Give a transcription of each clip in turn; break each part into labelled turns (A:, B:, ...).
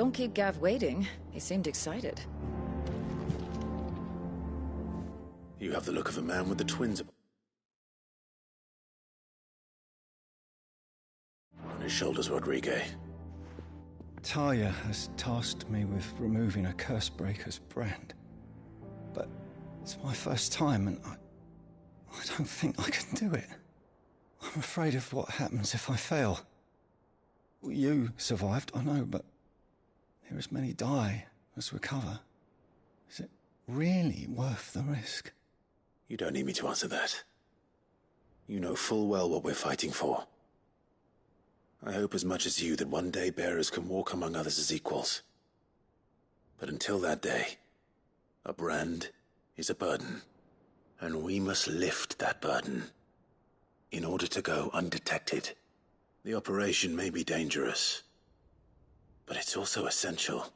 A: Don't keep Gav waiting. He seemed excited.
B: You have the look of a man with the twins on his shoulders, Rodrigue.
C: Talia has tasked me with removing a Cursebreaker's brand. But it's my first time, and I don't think I can do it. I'm afraid of what happens if I fail. You survived, I know, but there as many die as recover. Is it really worth the risk?
B: You don't need me to answer that. You know full well what we're fighting for. I hope as much as you that one day bearers can walk among others as equals. But until that day, a brand is a burden, and we must lift that burden in order to go undetected. The operation may be dangerous, but it's also essential,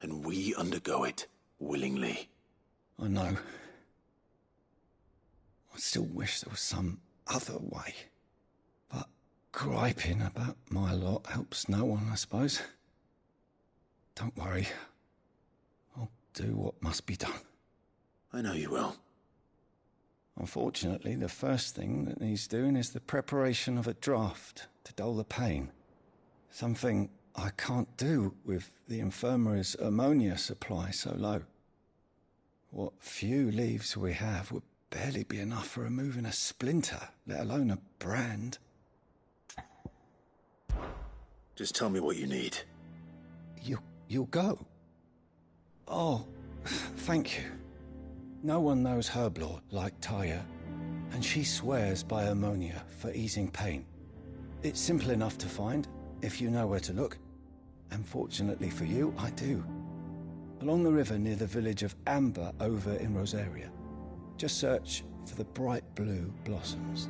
B: and we undergo it willingly.
C: I know. I still wish there was some other way. But griping about my lot helps no one, I suppose. Don't worry. I'll do what must be done.
B: I know you will.
C: Unfortunately, the first thing that needs doing is the preparation of a draft to dull the pain. Something I can't do with the infirmary's ammonia supply so low. What few leaves we have would barely be enough for removing a splinter, let alone a brand.
B: Just tell me what you need.
C: You'll go? Oh, thank you. No one knows Herblord like Taya, and she swears by ammonia for easing pain. It's simple enough to find, if you know where to look. And fortunately for you, I do. Along the river near the village of Amber over in Rosaria. Just search for the bright blue blossoms.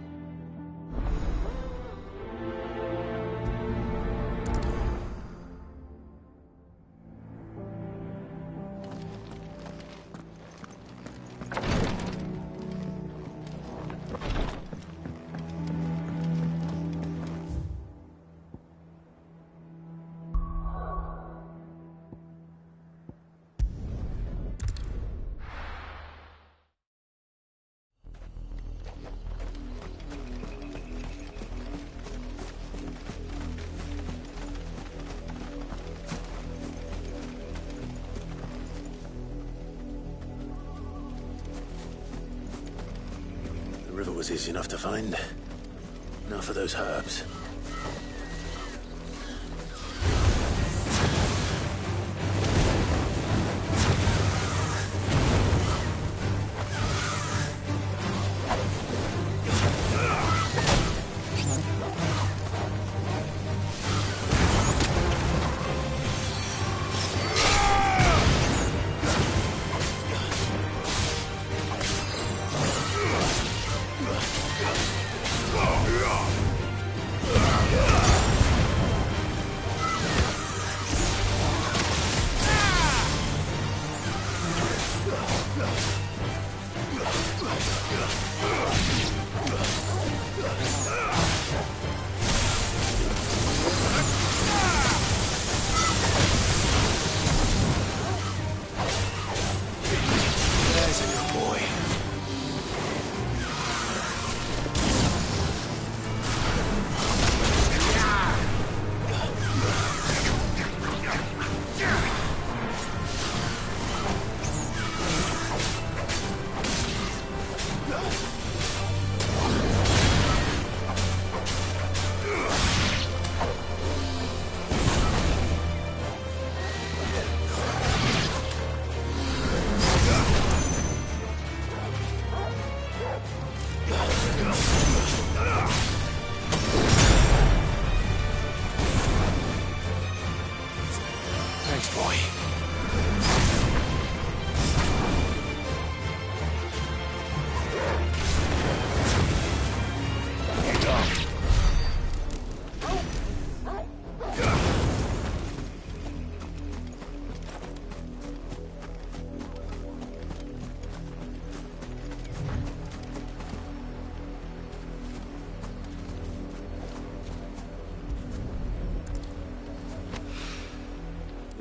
B: The river was easy enough to find. Now for those herbs.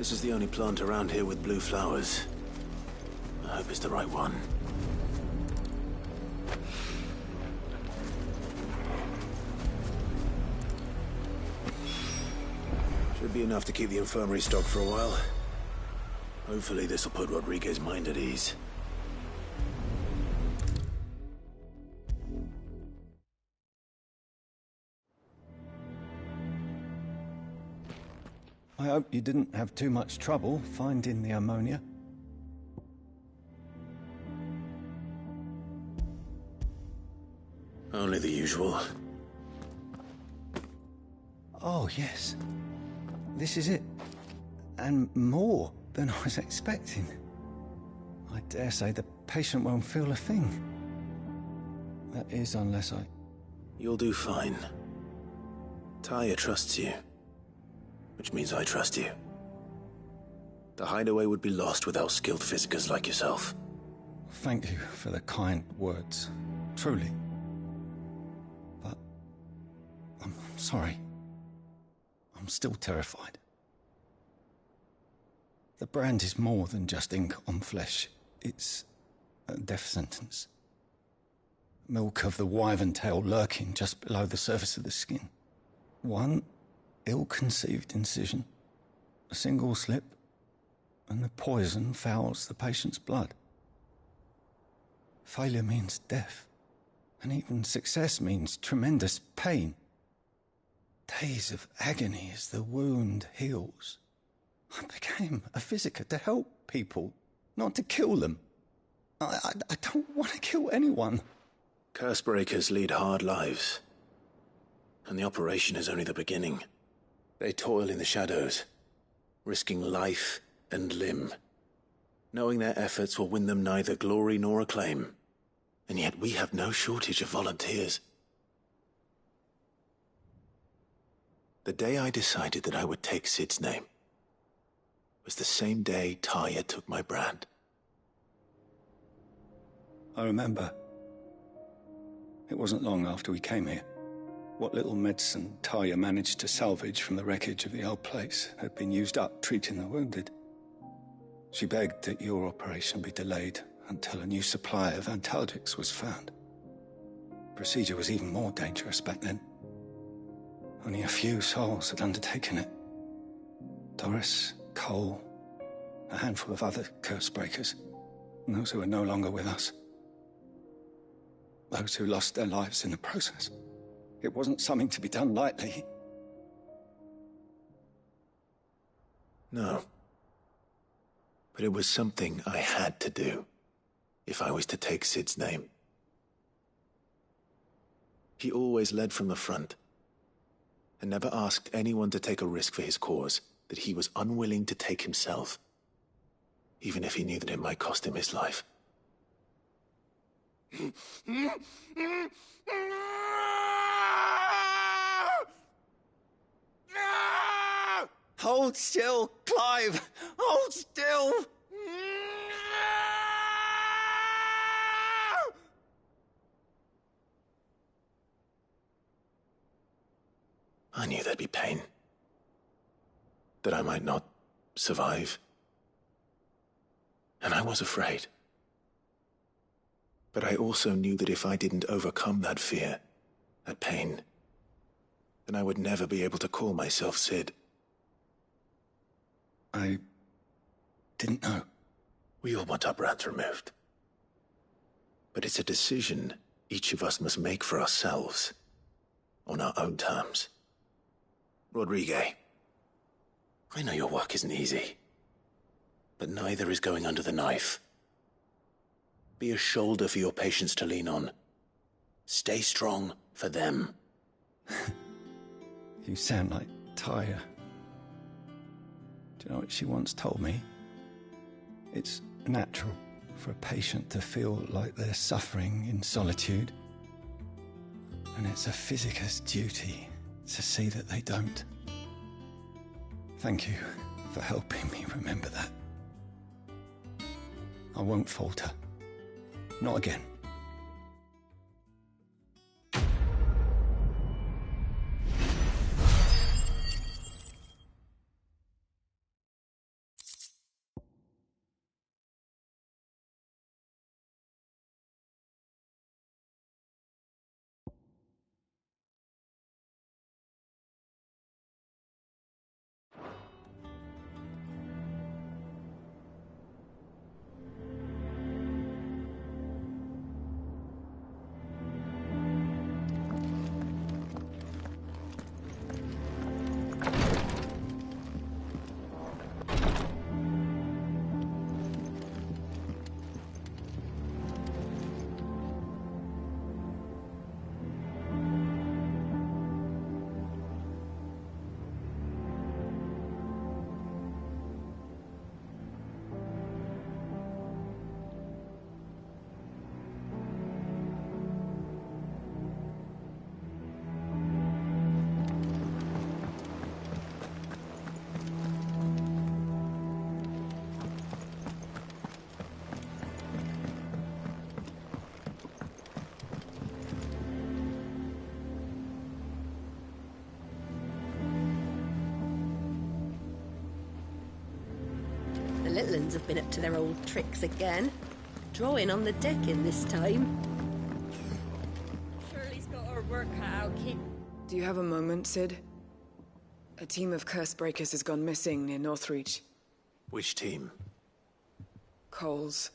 B: This is the only plant around here with blue flowers. I hope it's the right one. Should be enough to keep the infirmary stocked for a while. Hopefully this'll put Rodriguez's mind at ease.
C: I hope you didn't have too much trouble finding the ammonia.
B: Only the usual.
C: Oh, yes. This is it. And more than I was expecting. I dare say the patient won't feel a thing. That is, unless I...
B: You'll do fine. Taya trusts you. Which means I trust you. The hideaway would be lost without skilled physicists like yourself.
C: Thank you for the kind words. Truly. But... I'm sorry. I'm still terrified. The brand is more than just ink on flesh. It's a death sentence. Milk of the wyvern tail lurking just below the surface of the skin. One ill-conceived incision, a single slip, and the poison fouls the patient's blood. Failure means death, and even success means tremendous pain. Days of agony as the wound heals. I became a physician to help people, not to kill them. I don't want to kill anyone.
B: Cursebreakers lead hard lives, and the operation is only the beginning. They toil in the shadows, risking life and limb, knowing their efforts will win them neither glory nor acclaim. And yet we have no shortage of volunteers. The day I decided that I would take Sid's name was the same day Taya took my brand.
C: I remember. It wasn't long after we came here. What little medicine Taya managed to salvage from the wreckage of the old place had been used up treating the wounded. She begged that your operation be delayed until a new supply of antalgics was found. Procedure was even more dangerous back then. Only a few souls had undertaken it. Doris, Cole, a handful of other cursebreakers, and those who are no longer with us. Those who lost their lives in the process. It wasn't something to be done lightly.
B: No. But it was something I had to do, if I was to take Sid's name. He always led from the front, and never asked anyone to take a risk for his cause that he was unwilling to take himself, even if he knew that it might cost him his life.
C: Hold still, Clive! Hold still!
B: I knew there'd be pain. That I might not survive. And I was afraid. But I also knew that if I didn't overcome that fear, that pain, then I would never be able to call myself Sid.
C: I didn't know.
B: We all want our brands removed. But it's a decision each of us must make for ourselves, on our own terms. Rodriguez, I know your work isn't easy, but neither is going under the knife. Be a shoulder for your patients to lean on. Stay strong for them.
C: You sound like Taya. Do you know what she once told me? It's natural for a patient to feel like they're suffering in solitude. And it's a physicist's duty to see that they don't. Thank you for helping me remember that. I won't falter. Not again.
D: little uns have been up to their old tricks again. Drawing on the deck-in this time. Shirley's got her work cut out, kid.
E: Do you have a moment, Sid? A team of curse breakers has gone missing near Northreach.
B: Which team?
E: Coles.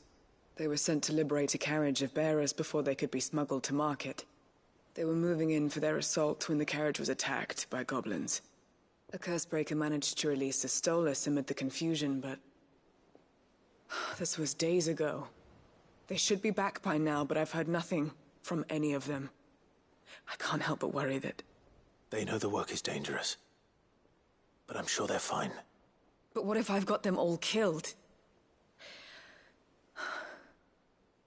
E: They were sent to liberate a carriage of bearers before they could be smuggled to market. They were moving in for their assault when the carriage was attacked by goblins. A cursebreaker managed to release a Stolas amid the confusion, but... this was days ago. They should be back by now, but I've heard nothing from any of them. I can't help but worry that...
B: They know the work is dangerous. But I'm sure they're fine.
E: But what if I've got them all killed?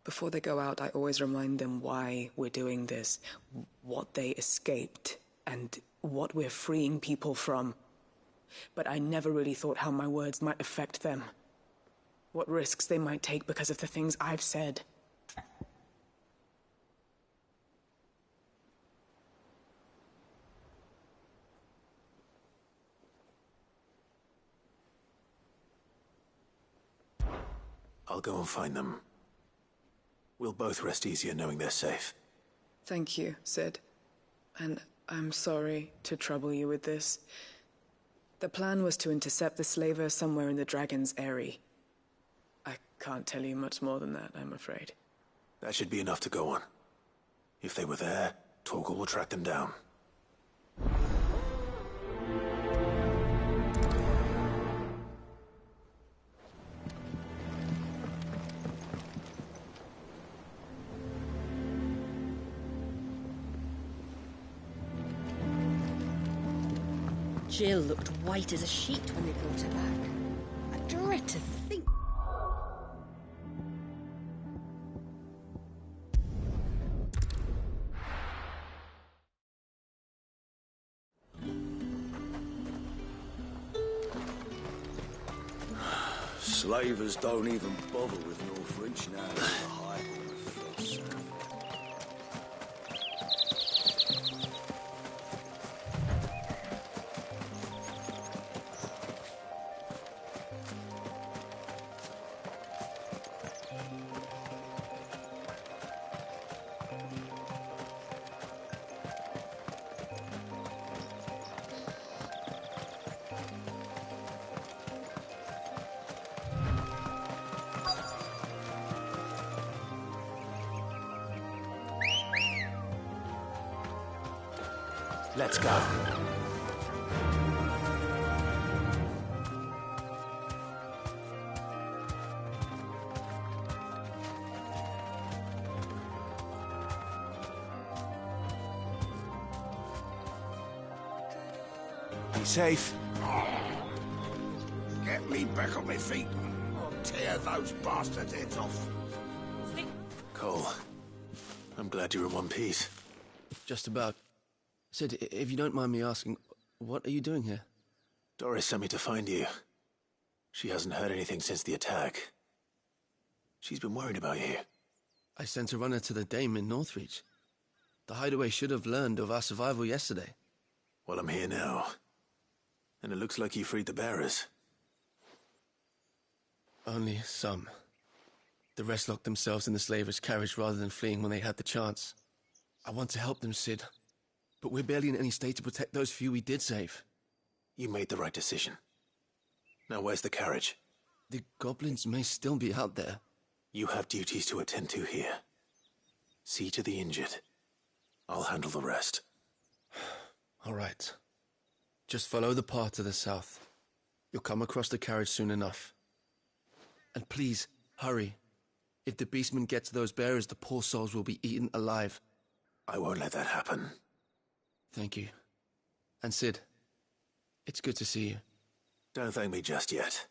E: Before they go out, I always remind them why we're doing this, what they escaped, and what we're freeing people from. But I never really thought how my words might affect them. What risks they might take because of the things I've said.
B: I'll go and find them. We'll both rest easier knowing they're safe.
E: Thank you, Sid. And I'm sorry to trouble you with this. The plan was to intercept the slaver somewhere in the Dragon's Eyrie. I can't tell you much more than that, I'm afraid.
B: That should be enough to go on. If they were there, Torgal will track them down.
D: Jill looked white as a sheet when they brought her back. I dread to think.
F: Slavers don't even bother with Northreach now that the highborn have fled south.
B: Let's go. Be safe.
F: Get me back on my feet. I'll tear those bastards' heads off.
B: Cole, I'm glad you're in one piece.
G: Just about. Sid, if you don't mind me asking, what are you doing here?
B: Doris sent me to find you. She hasn't heard anything since the attack. She's been worried about you.
G: I sent a runner to the Dame in Northreach. The hideaway should have learned of our survival yesterday.
B: Well, I'm here now. And it looks like you freed the bearers.
G: Only some. The rest locked themselves in the slaver's carriage rather than fleeing when they had the chance. I want to help them, Sid. But we're barely in any state to protect those few we did save.
B: You made the right decision. Now where's the carriage?
G: The goblins may still be out there.
B: You have duties to attend to here. See to the injured. I'll handle the rest.
G: All right. Just follow the path to the south. You'll come across the carriage soon enough. And please, hurry. If the beastmen get to those bearers, the poor souls will be eaten alive.
B: I won't let that happen.
G: Thank you. And Sid, it's good to see you.
B: Don't thank me just yet.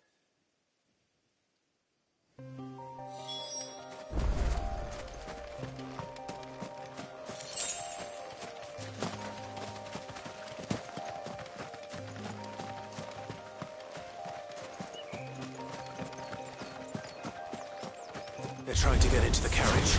B: They're trying to get into the carriage.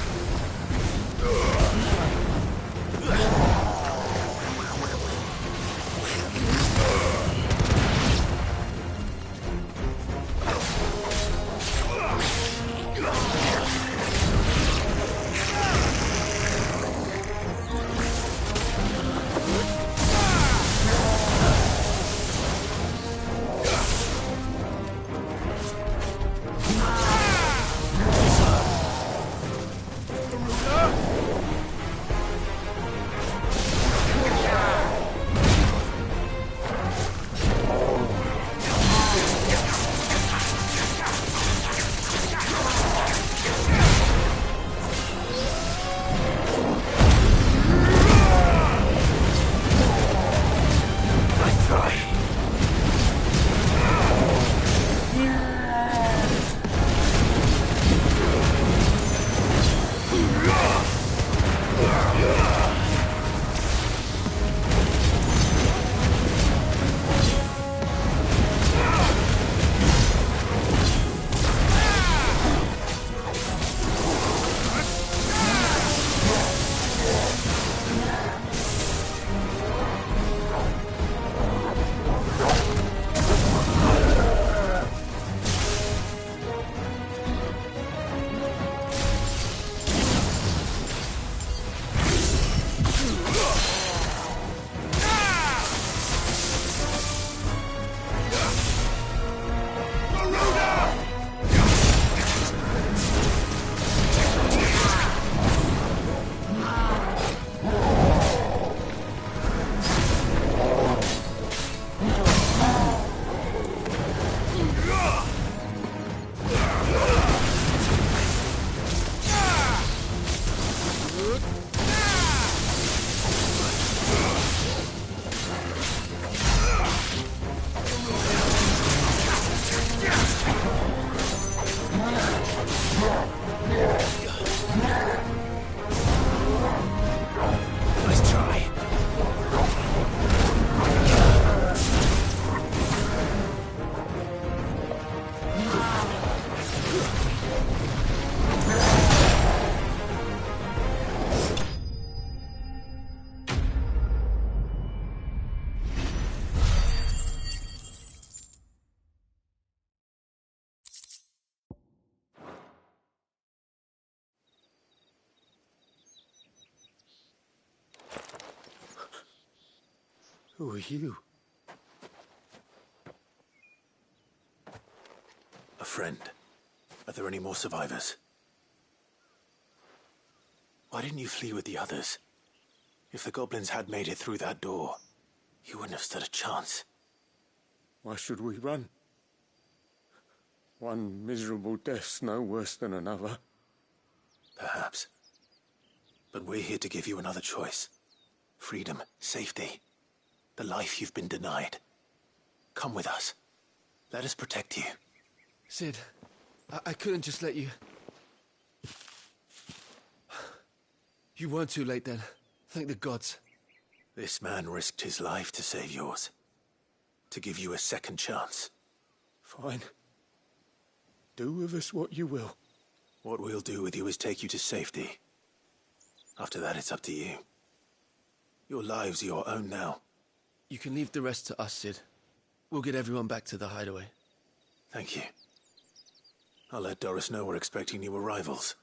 B: Nice try.
F: Who are you?
B: A friend. Are there any more survivors? Why didn't you flee with the others? If the goblins had made it through that door, you wouldn't have stood a chance.
F: Why should we run? One miserable death's no worse than another.
B: Perhaps. But we're here to give you another choice. Freedom, safety, the life you've been denied. Come with us. Let us protect you.
G: Sid, I couldn't just let you... You weren't too late then. Thank the gods.
B: This man risked his life to save yours. To give you a second chance.
F: Fine. Do with us what you will.
B: What we'll do with you is take you to safety. After that, it's up to you. Your lives are your own now.
G: You can leave the rest to us, Sid. We'll get everyone back to the hideaway.
B: Thank you. I'll let Doris know we're expecting new arrivals.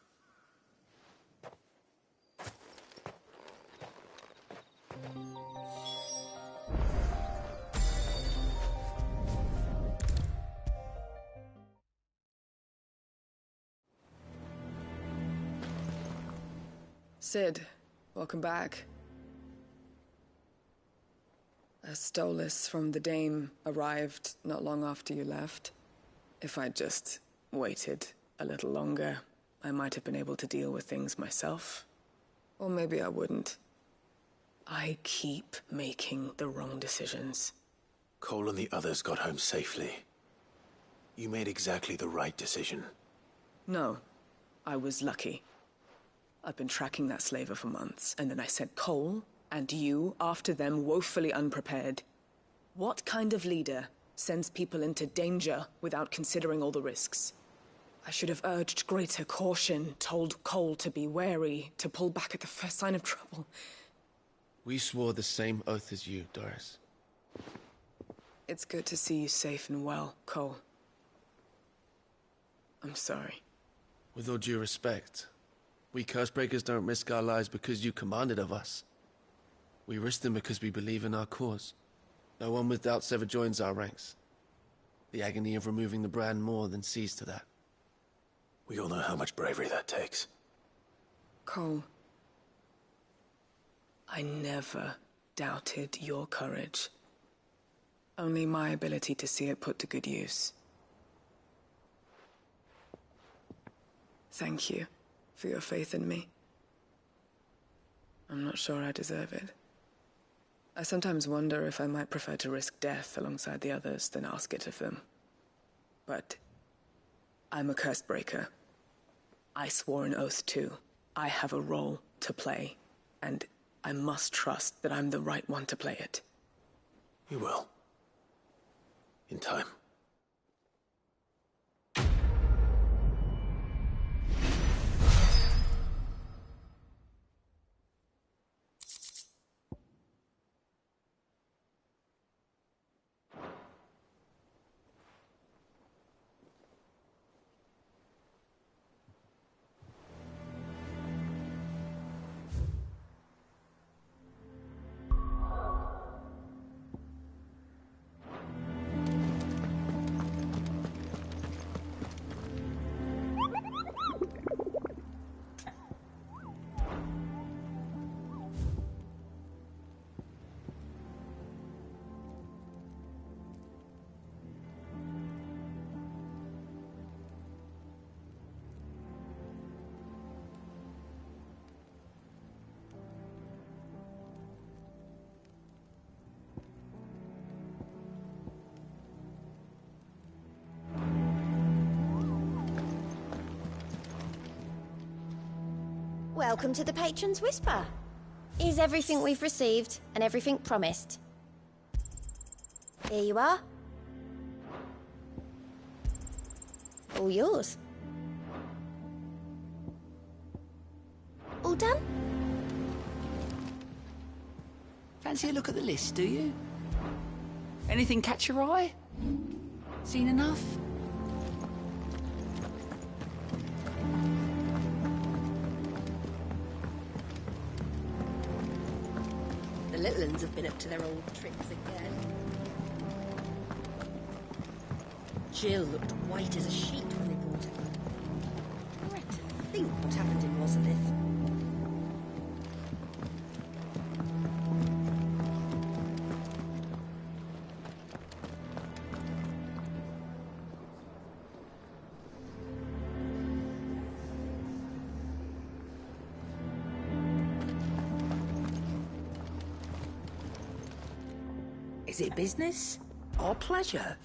E: Sid, welcome back. A Stolas from the Dame arrived not long after you left. If I'd just waited a little longer, I might have been able to deal with things myself. Or maybe I wouldn't. I keep making the wrong decisions.
B: Cole and the others got home safely. You made exactly the right decision.
E: No, I was lucky. I've been tracking that slaver for months, and then I sent Cole and you after them woefully unprepared. What kind of leader sends people into danger without considering all the risks? I should have urged greater caution, told Cole to be wary, to pull back at the first sign of trouble.
G: We swore the same oath as you, Doris.
E: It's good to see you safe and well, Cole. I'm sorry.
G: With all due respect, we Cursebreakers don't risk our lives because you commanded of us. We risk them because we believe in our cause. No one with doubts ever joins our ranks. The agony of removing the brand more than sees to that.
B: We all know how much bravery that takes.
E: Cole, I never doubted your courage. Only my ability to see it put to good use. Thank you for your faith in me. I'm not sure I deserve it. I sometimes wonder if I might prefer to risk death alongside the others than ask it of them. But I'm a Cursebreaker. I swore an oath too. I have a role to play, and I must trust that I'm the right one to play it.
B: You will. In time.
H: Welcome to the Patron's Whisper. Is everything we've received and everything promised? Here you are. All yours. All done?
I: Fancy a look at the list, do you? Anything catch your eye? Seen enough?
D: The little uns have been up to their old tricks again. Jill looked white as a sheet when they brought her back. Dread to think what happened in Rosalith.
I: Is it business or pleasure?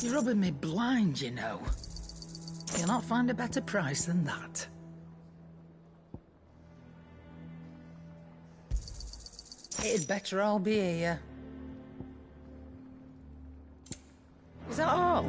I: You're rubbing me blind, you know. You'll not find a better price than that. It'd better all be here. Is that all?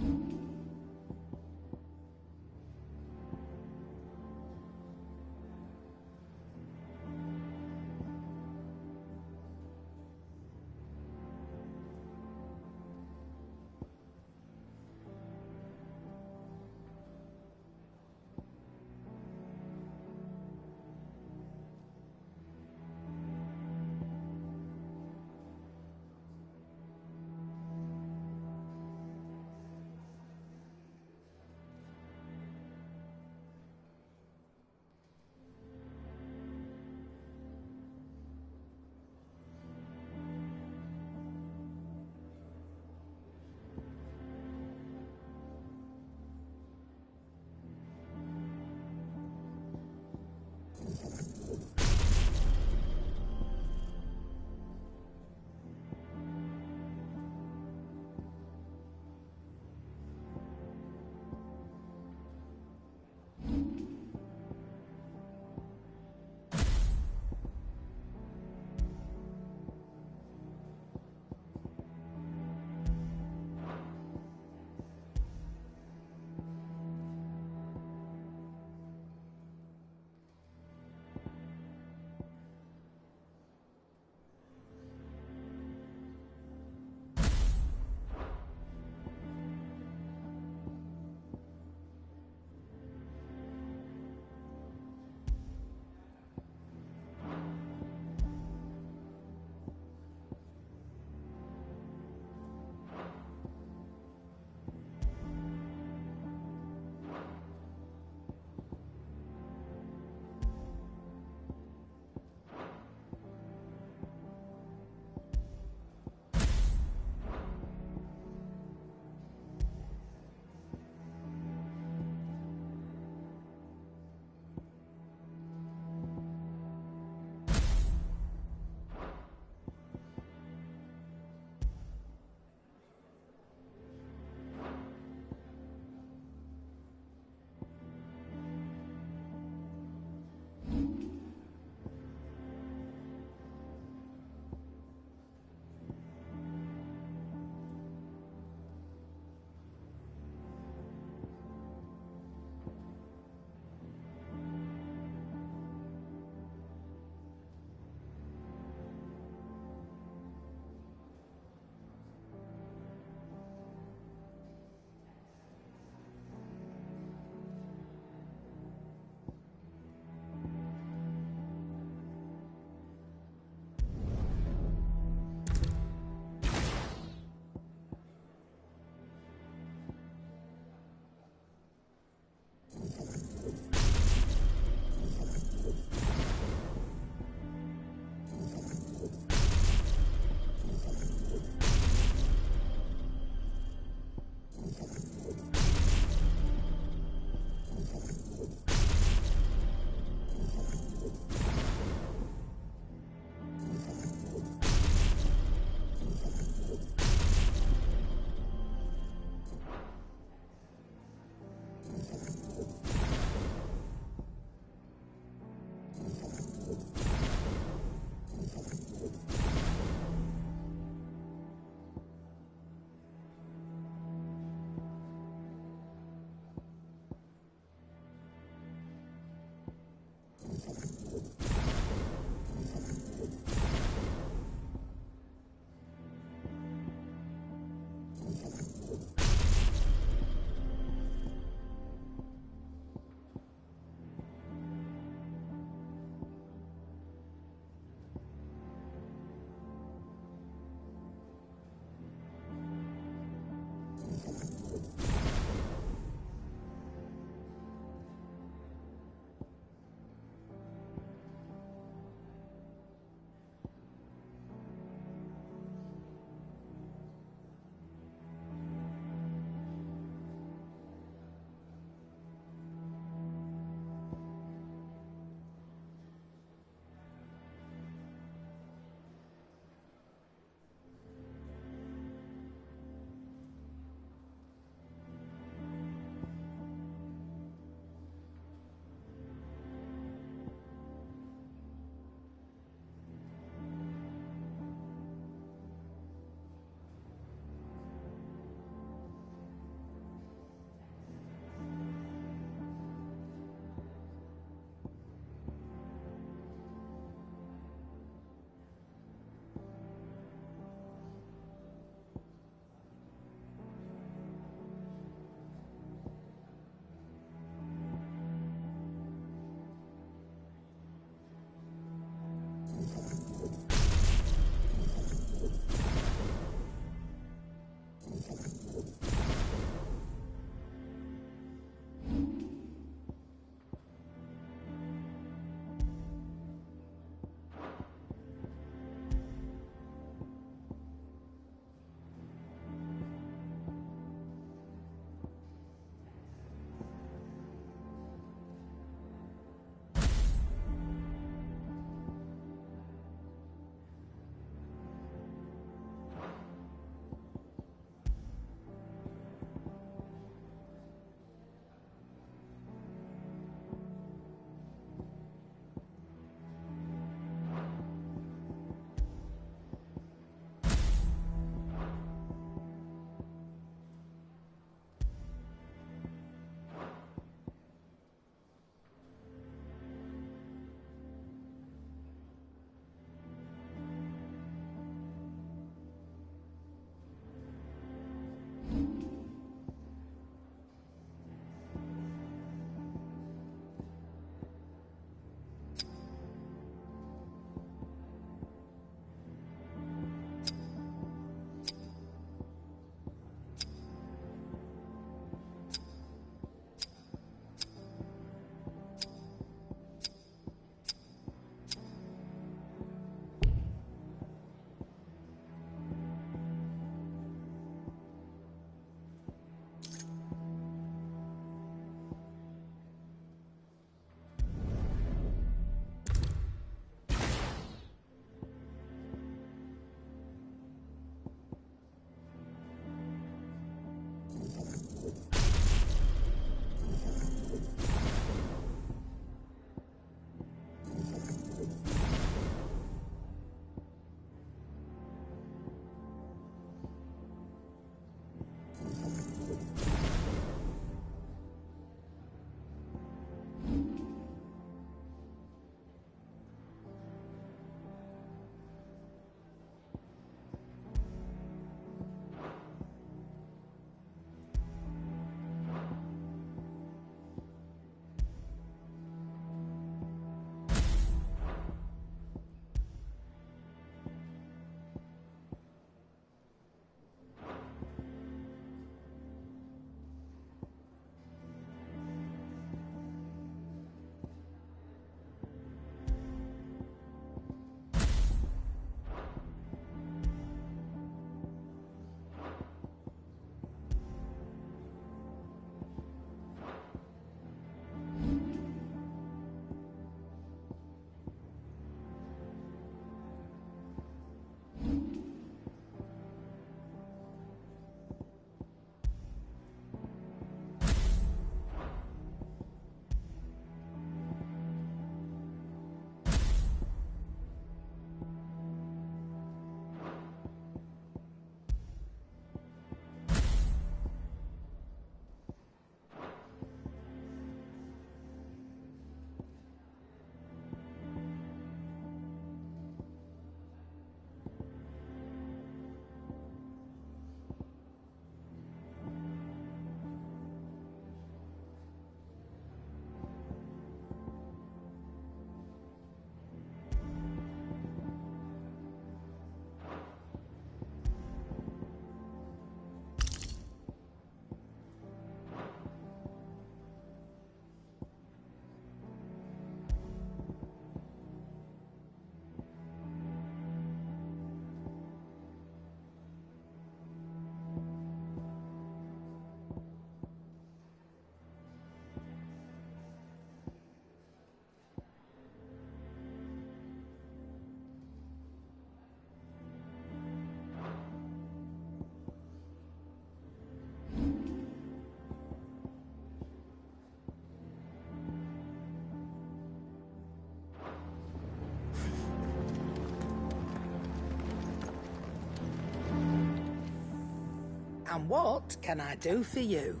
J: And what can I do for you?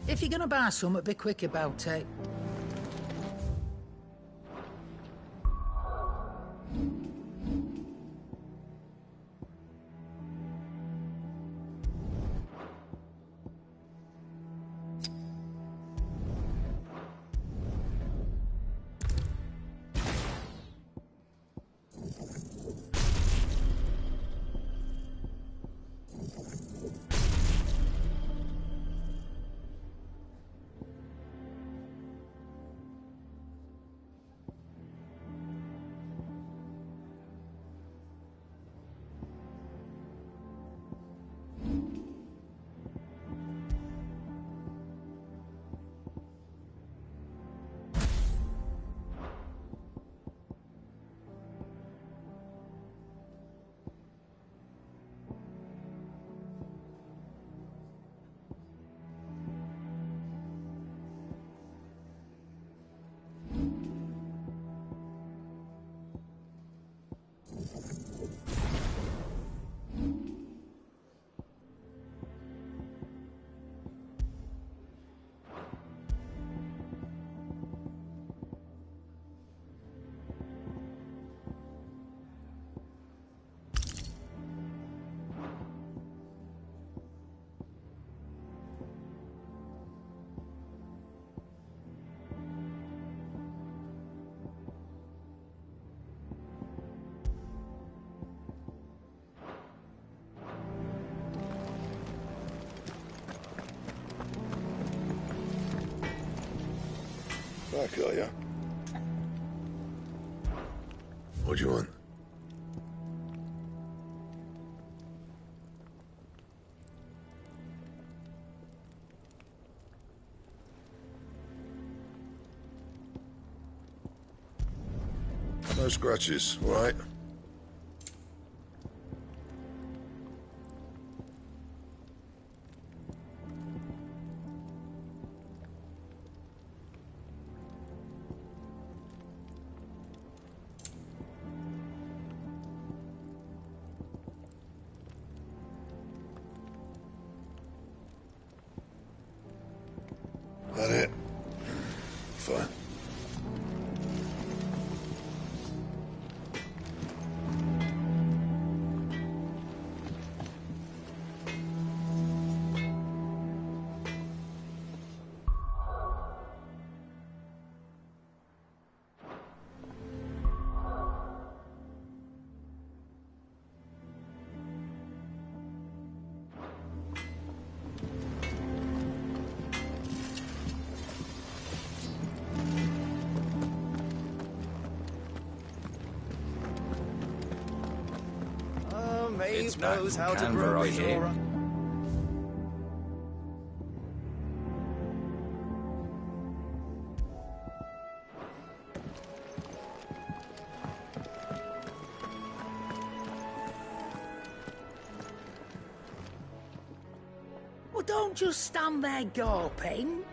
I: If you're gonna buy something, be quick about it.
K: Back, are ya? What do you want? No scratches, all right? That it? Fine.
F: Maeve knows how to grow his aura.
J: Well, don't just stand there gawping.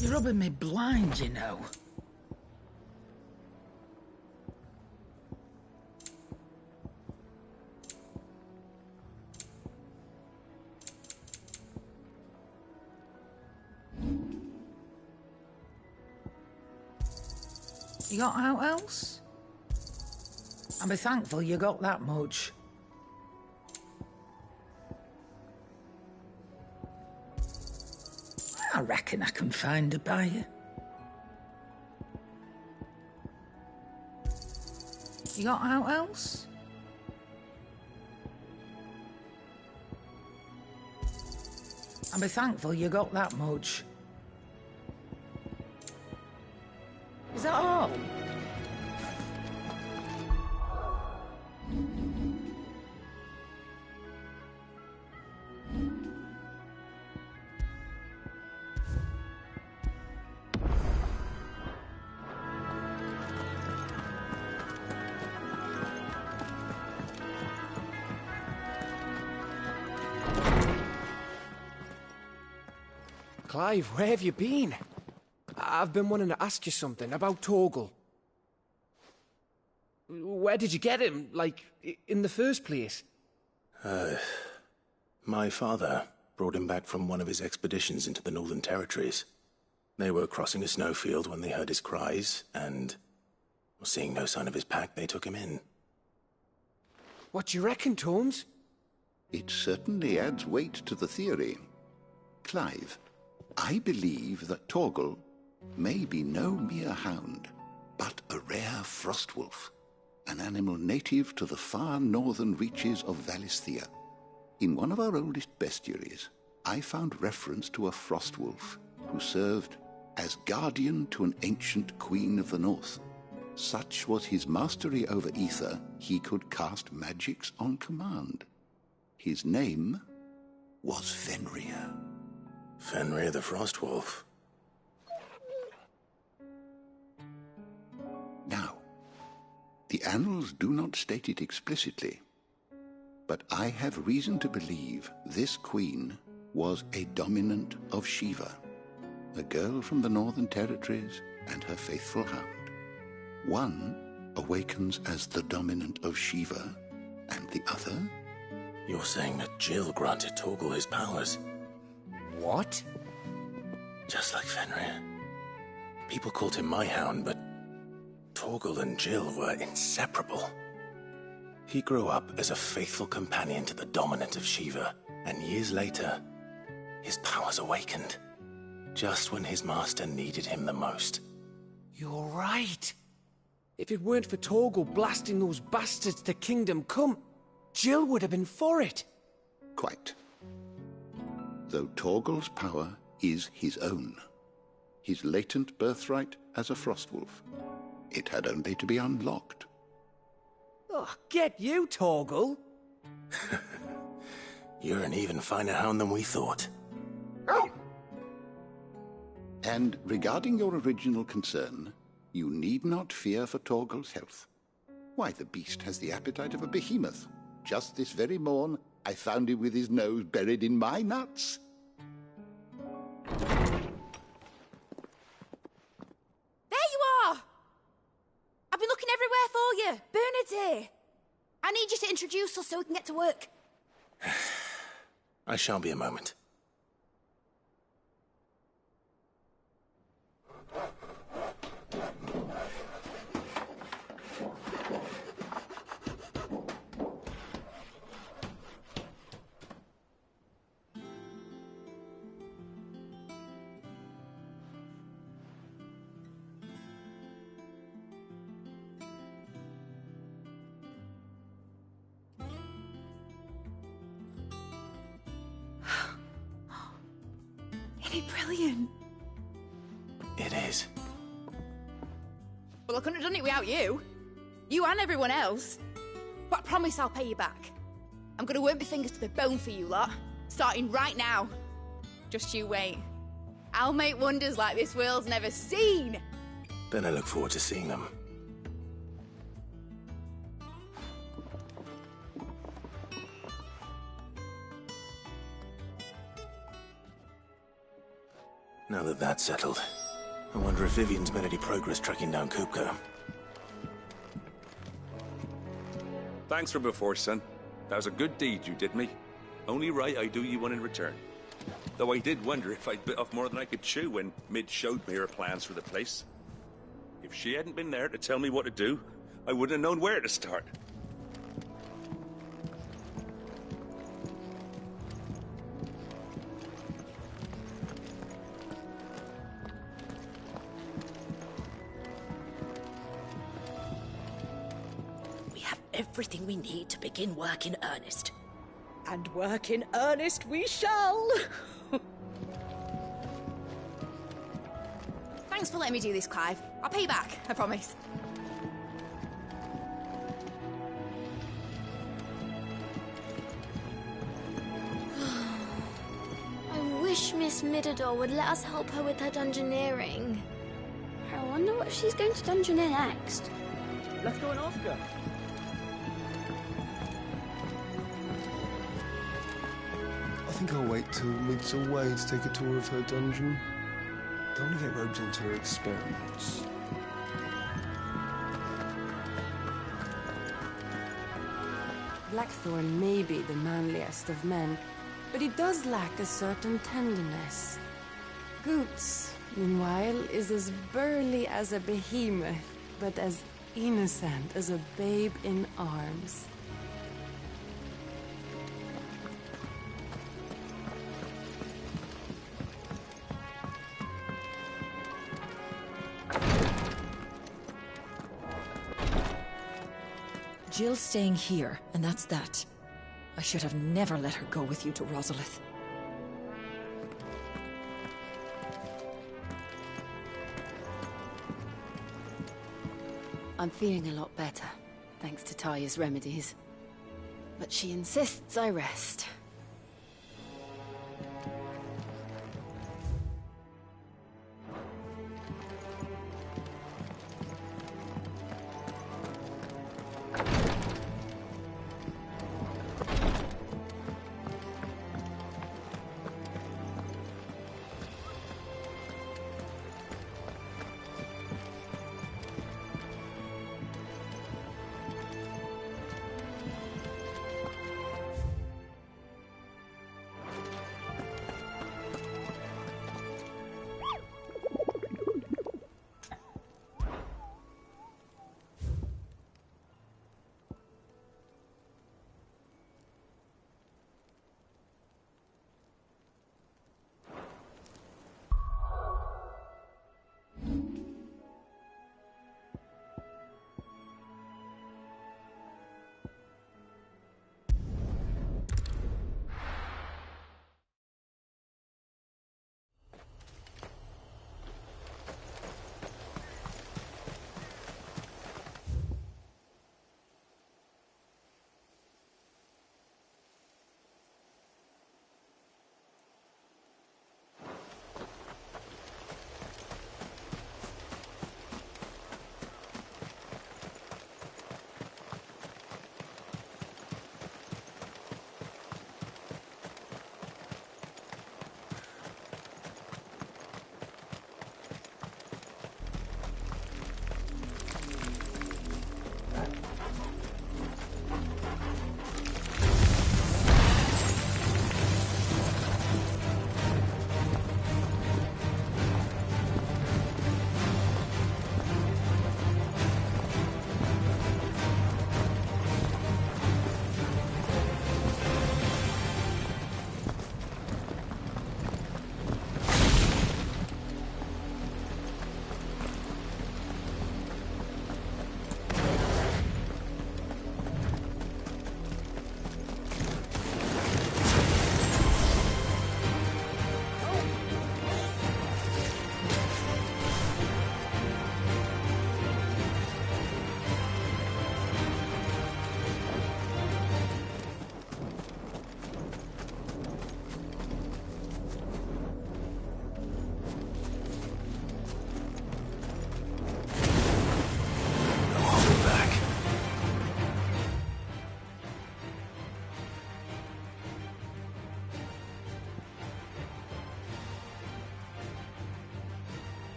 I: You're rubbing me blind, you know. You got out else? And be thankful you got that much. I reckon I can find a buyer. You got out else? And be thankful you got that much. Is that all?
L: Clive, where have you been? I've been wanting to ask you something about Torgal.
G: Where did you get him? Like, in the first place?
B: My father brought him back from one of his expeditions into the Northern Territories. They were crossing a snowfield when they heard his cries, and seeing no sign of his pack, they took him in.
G: What do you reckon, Torms?
L: It certainly adds weight to the theory. Clive, I believe that Torgal may be no mere hound, but a rare frostwolf, an animal native to the far northern reaches of Valisthea. In one of our oldest bestiaries, I found reference to a frostwolf who served as guardian to an ancient queen of the north. Such was his mastery over ether, he could cast magics on command. His name was Fenrir.
B: Fenrir the Frostwolf.
L: Now, the annals do not state it explicitly, but I have reason to believe this queen was a dominant of Shiva, a girl from the Northern Territories and her faithful hound. One awakens as the dominant of Shiva, and the other...
B: You're saying that Jill granted Torgal his powers?
G: What?
B: Just like Fenrir. People called him my hound, but Torgal and Jill were inseparable. He grew up as a faithful companion to the dominant of Shiva, and years later, his powers awakened, just when his master needed him the most.
G: You're right. If it weren't for Torgal blasting those bastards to Kingdom Come, Jill would have been for it.
L: Quite. Though Torgal's power is his own, his latent birthright as a Frostwolf. It had only to be unlocked.
G: Oh, get you, Torgal!
B: You're an even finer hound than we thought.
L: And regarding your original concern, you need not fear for Torgal's health. Why, the beast has the appetite of a behemoth. Just this very morn, I found him with his nose buried in my nuts.
H: There you are! I've been looking everywhere for you. Bernard's here. I need you to introduce us so we can get to work.
B: I shall be a moment.
H: Isn't it brilliant?
B: It is.
H: Well, I couldn't have done it without you. You and everyone else. But I promise I'll pay you back. I'm gonna work my fingers to the bone for you lot, starting right now. Just you wait. I'll make wonders like this world's never seen.
B: Then I look forward to seeing them. Now that that's settled, I wonder if Vivian's made any progress tracking down Kupka.
M: Thanks for before, son. That was a good deed you did me. Only right I do you one in return. Though I did wonder if I'd bit off more than I could chew when Mid showed me her plans for the place. If she hadn't been there to tell me what to do, I wouldn't have known where to start.
J: Everything we need to begin work in earnest. And work in earnest we shall!
H: Thanks for letting me do this, Clive. I'll pay you back, I promise.
N: I wish Miss Midador would let us help her with her dungeoneering. I wonder what she's going to dungeoneer next.
O: Let's go and ask her.
P: I think I'll wait till Mid's away to take a tour of her dungeon. Don't want to get roped into her experiments.
Q: Blackthorn may be the manliest of men, but he does lack a certain tenderness. Goots, meanwhile, is as burly as a behemoth, but as innocent as a babe in arms.
A: Jill's staying here, and that's that. I should have never let her go with you to Rosalith.
Q: I'm feeling a lot better, thanks to Taya's remedies. But she insists I rest.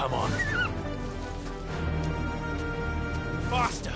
R: Come on. Faster!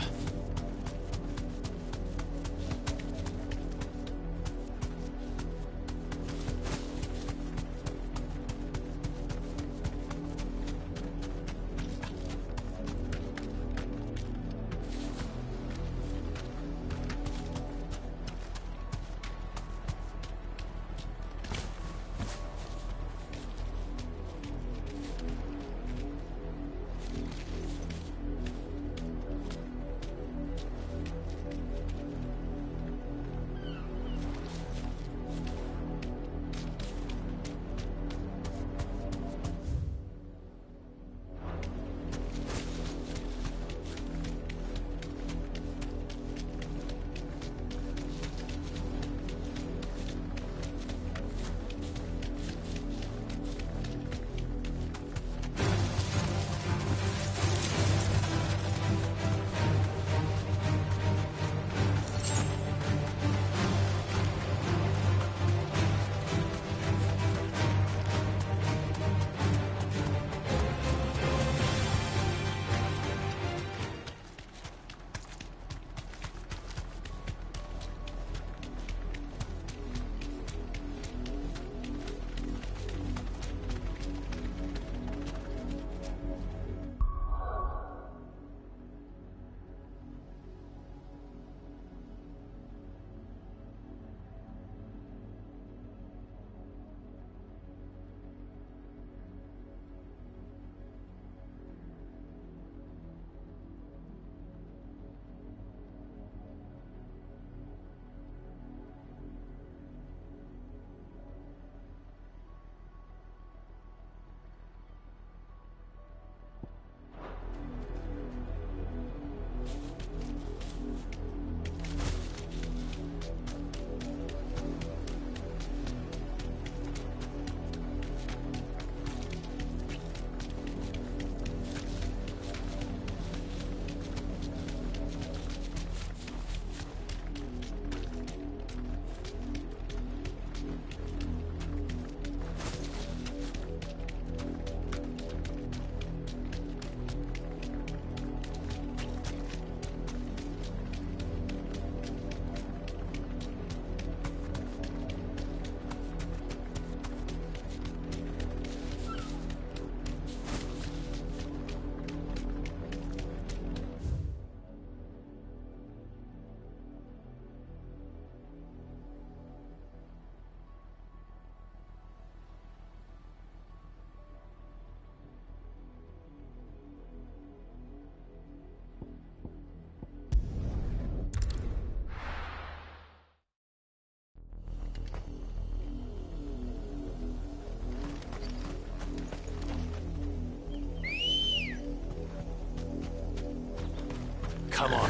R: Come on.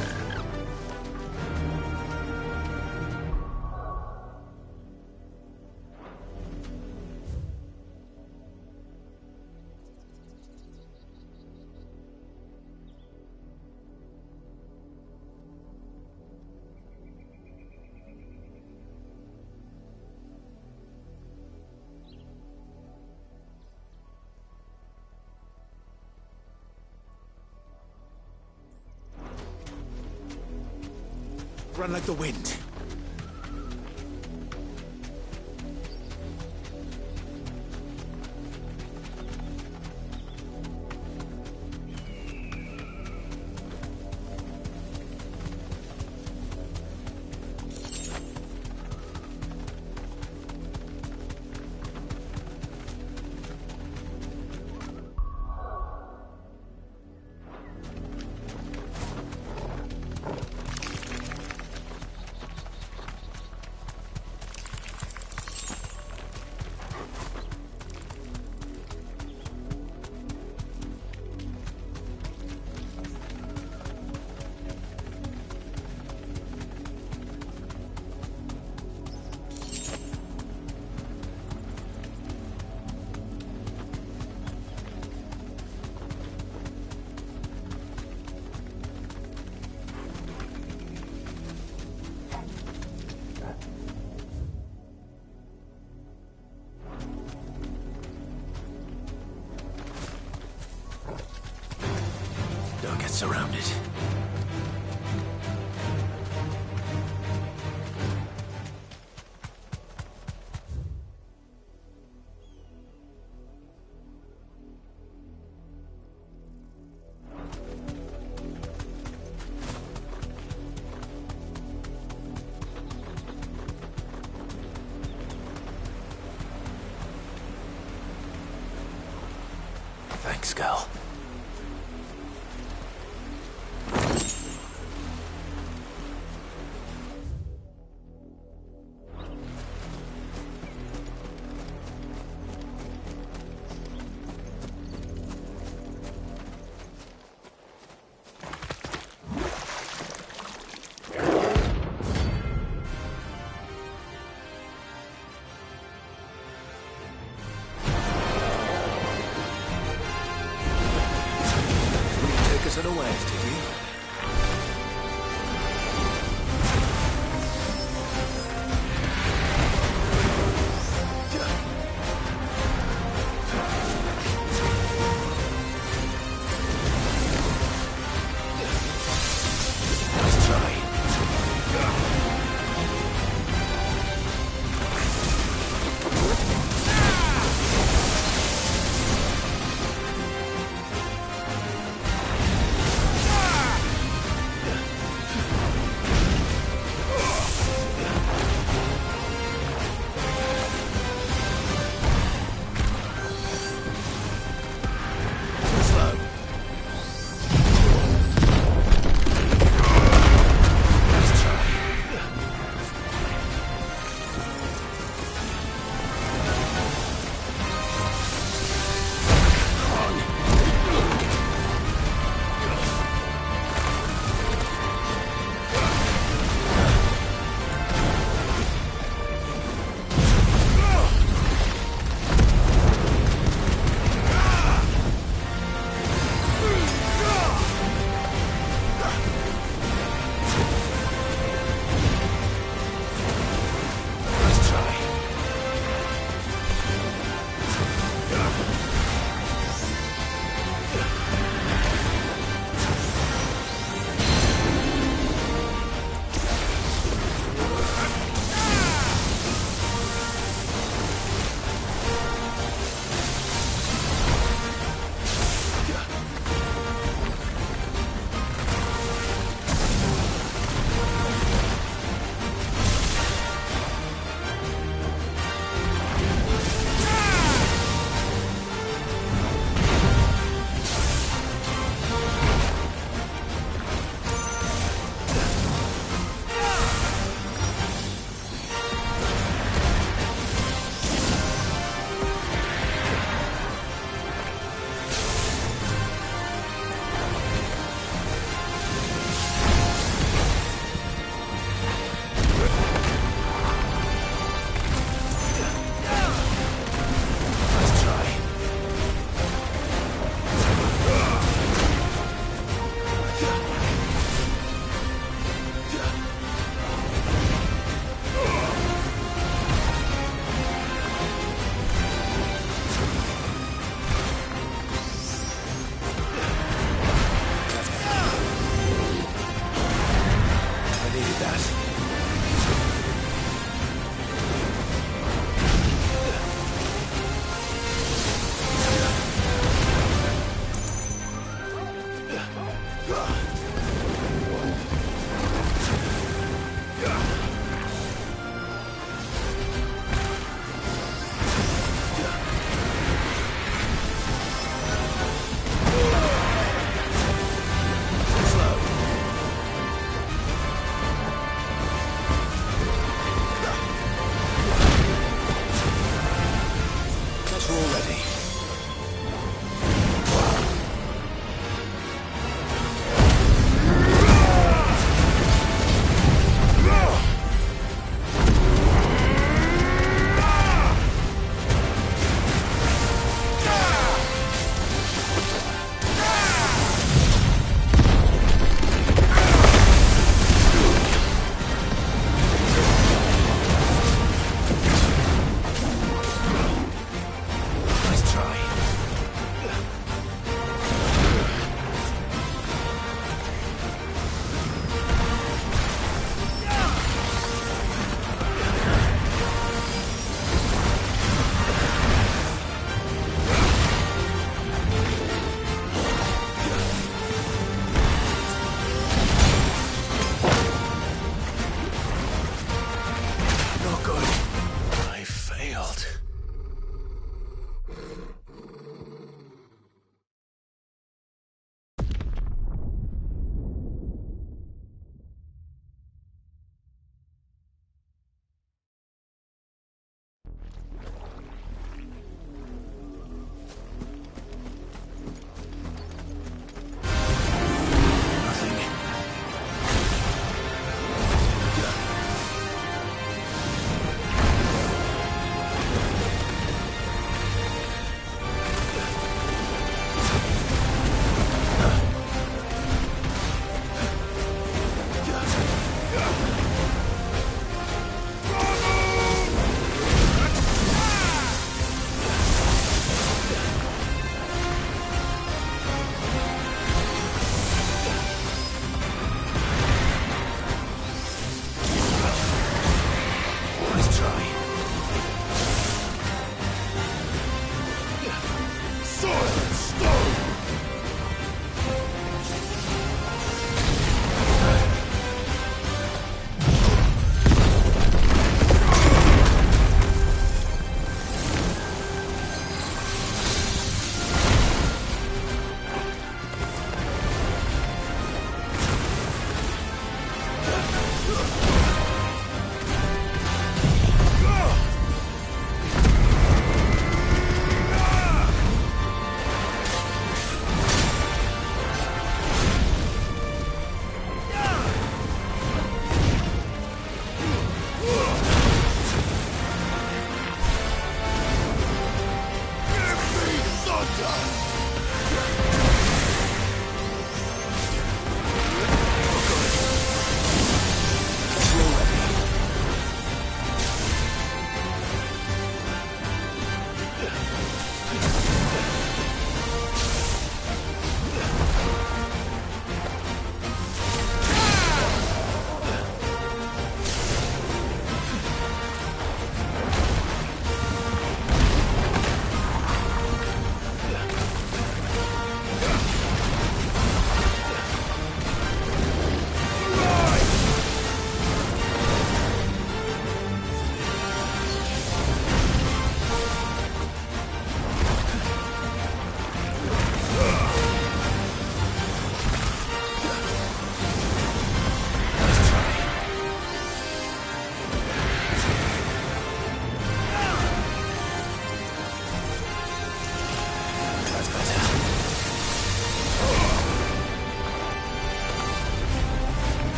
R: Run like the wind. surrounded. Thanks, girl. Us unawares, did you? Let's try.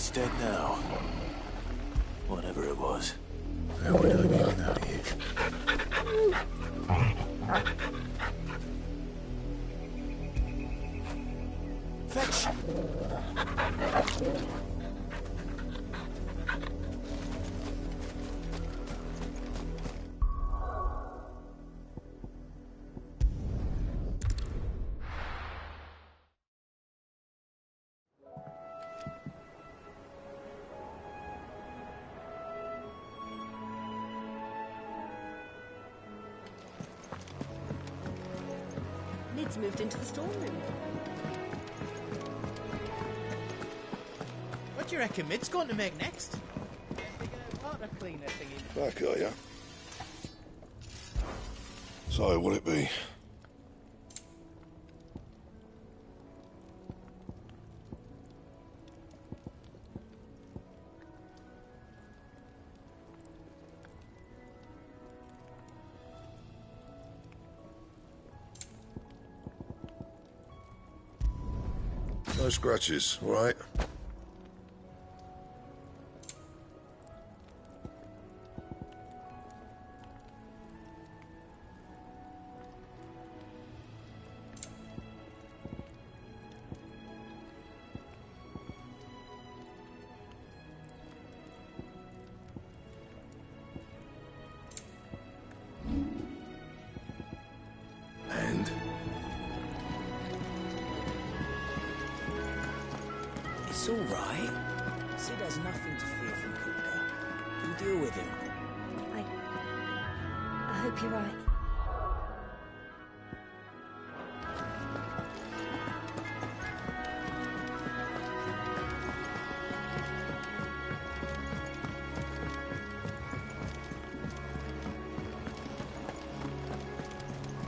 R: It's dead now. Whatever it was.
B: How would I be without you?
R: Fetch!
D: Mid's moved into the storeroom.
S: What do you reckon Mid's going to make next? Water cleaner thingy.
K: Back, are ya? So, what'll it be? No scratches, all right?
R: And?
F: It's all right. Sid has nothing to fear from Kupka. He'll deal with him.
J: I hope you're right.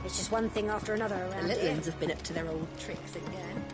J: It's just one thing after another around
D: The
J: here.
D: little ones have been up to their old tricks again.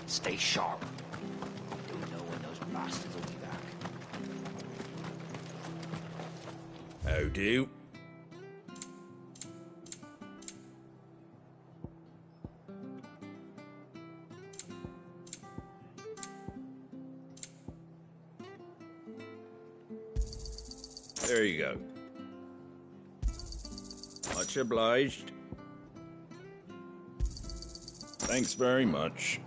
I: Stay sharp. Don't know when those bastards will be back.
M: How do? There you go. Much obliged. Thanks very much.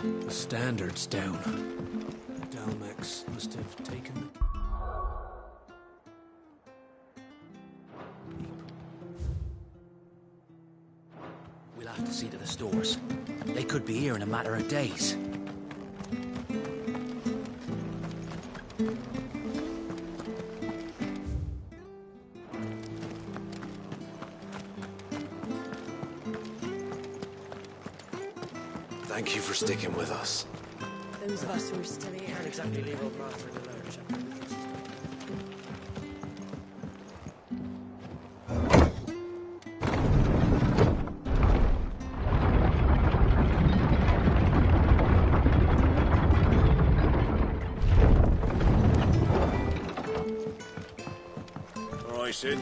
R: The standard's down. Dalmax must have taken the...
I: We'll have to see to the stores. They could be here in a matter of days.
R: Thank you for sticking with us.
D: Those of us who are still here.
S: Can't exactly leave old Martha in the lurch.
F: Sid.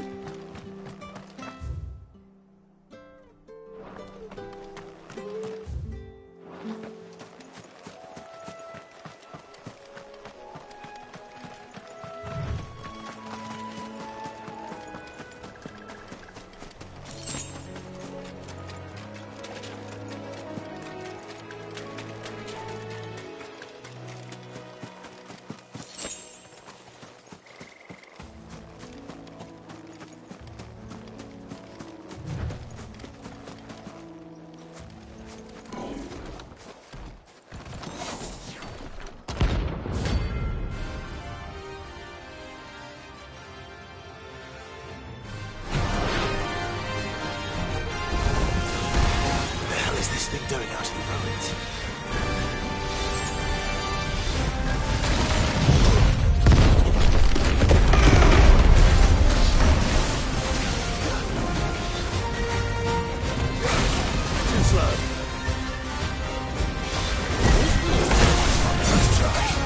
B: Doing out in the ruins. Too slow. Let's try.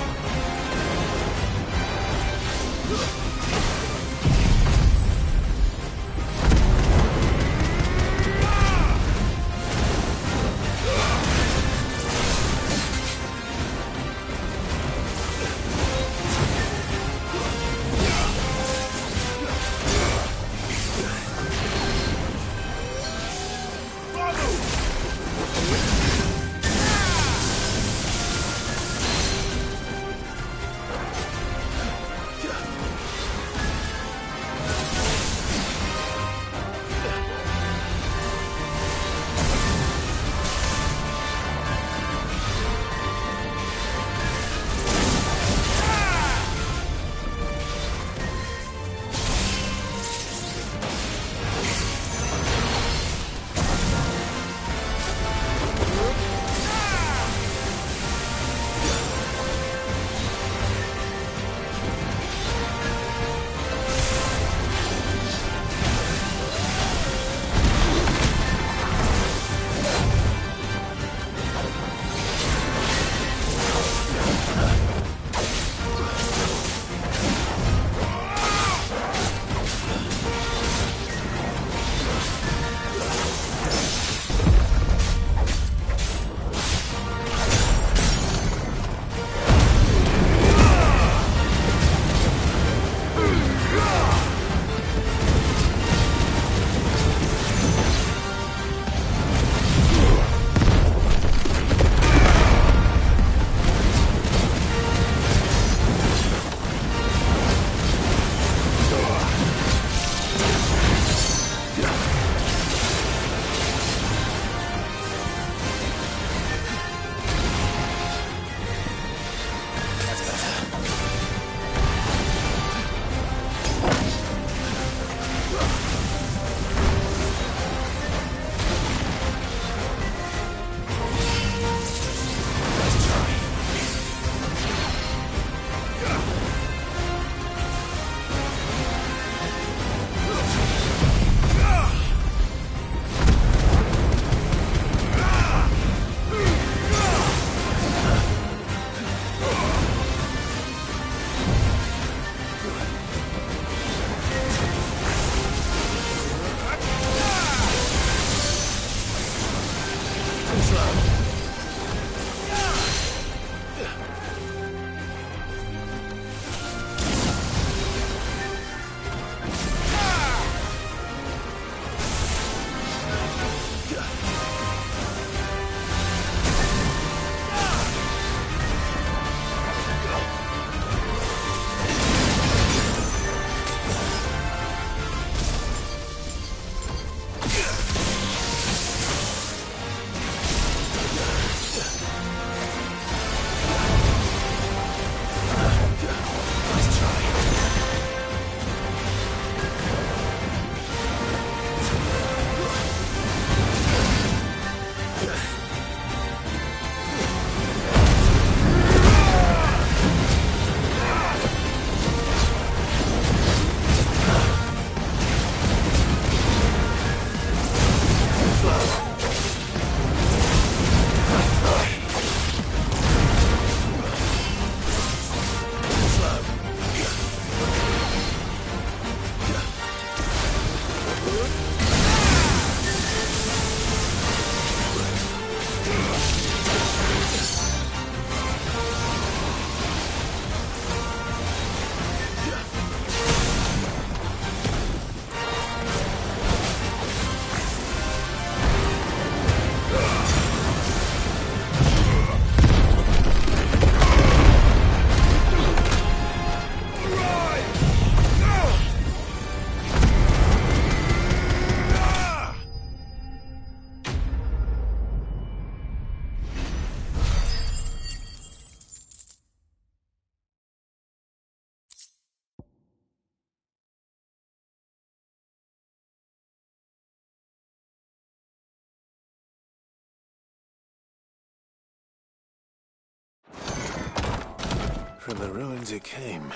B: From the ruins it came,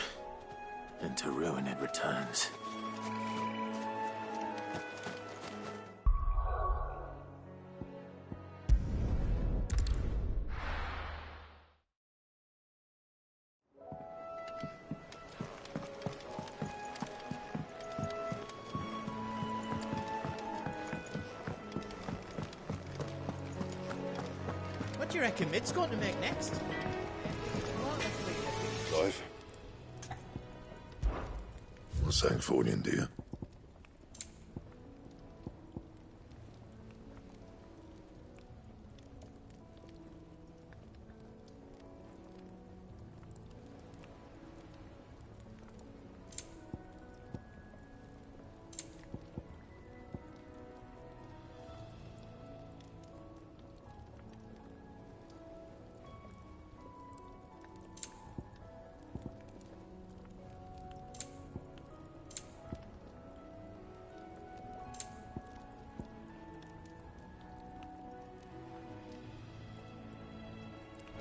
B: and to ruin it returns.
S: What do you reckon Mid's going to make next?
K: Clive? What's saying for you, dear?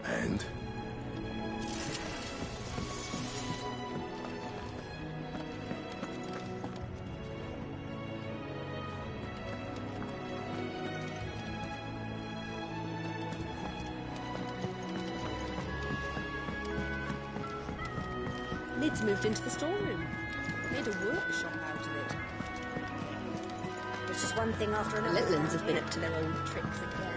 K: And?
D: Mid's moved into the storeroom. Made a workshop out of it. It's just one thing after another. The Littlands have been up to their old tricks again.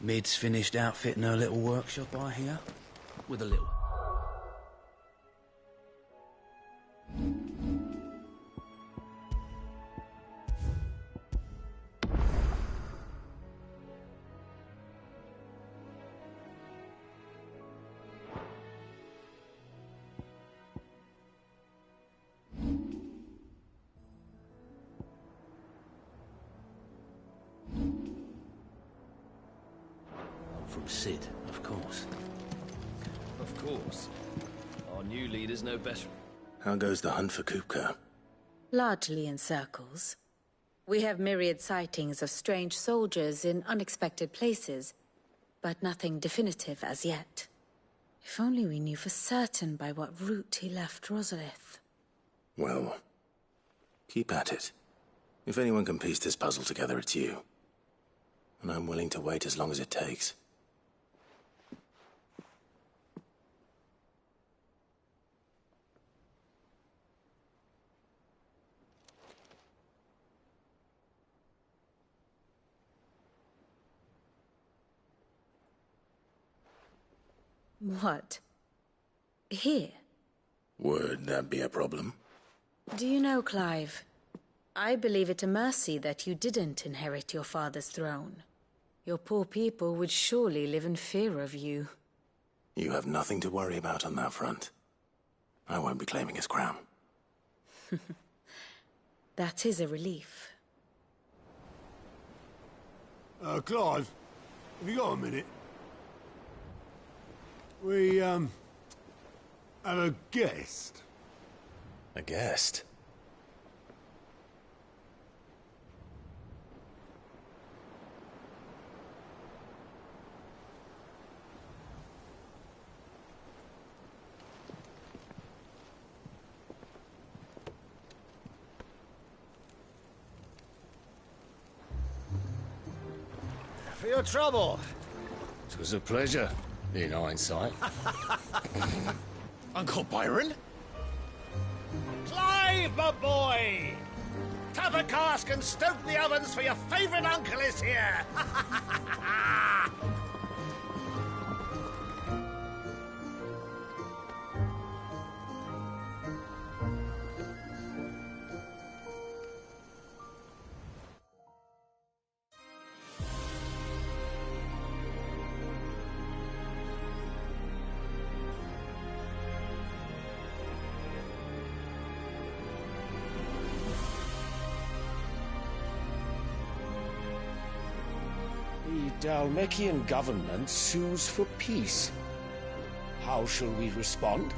I: Mid's finished outfitting her little workshop, I hear. With a little. From Sid, of course.
R: Of course. Our new leader's no better.
B: How goes the hunt for Kupka?
T: Largely in circles. We have myriad sightings of strange soldiers in unexpected places, but nothing definitive as yet. If only we knew for certain by what route he left Rosalith.
B: Well, keep at it. If anyone can piece this puzzle together, it's you. And I'm willing to wait as long as it takes.
T: What? Here?
B: Would that be a problem?
T: Do you know, Clive? I believe it a mercy that you didn't inherit your father's throne. Your poor people would surely live in fear of you.
B: You have nothing to worry about on that front. I won't be claiming his crown.
T: That is a relief.
K: Clive, Have you got a minute? We, have a guest.
B: A guest?
U: For your trouble.
R: It was a pleasure, in hindsight.
U: Uncle Byron? Clive, my boy! Tap a cask and stoke the ovens, for your favourite uncle is here!
C: The Dalmekian government sues for peace. How shall we respond?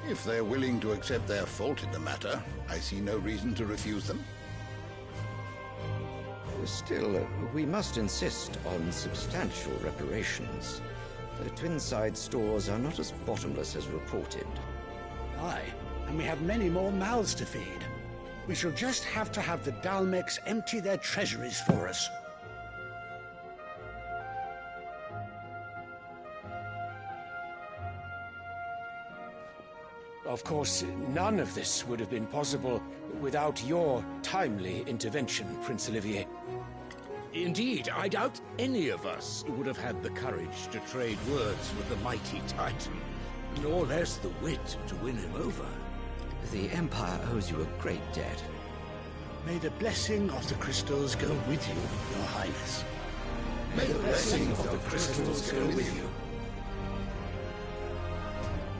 L: If they're willing to accept their fault in the matter, I see no reason to refuse them.
V: Still, we must insist on substantial reparations. The Twinside stores are not as bottomless as reported.
W: Aye, and we have many more mouths to feed. We shall just have to have the Dalmecs empty their treasuries for us.
C: Of course, none of this would have been possible without your timely intervention, Prince Olivier.
X: Indeed, I doubt any of us would have had the courage to trade words with the mighty Titan, nor less the wit to win him over.
V: The Empire owes you a great debt.
W: May the blessing of the crystals go with you, Your Highness.
X: May the blessing of the crystals go with you.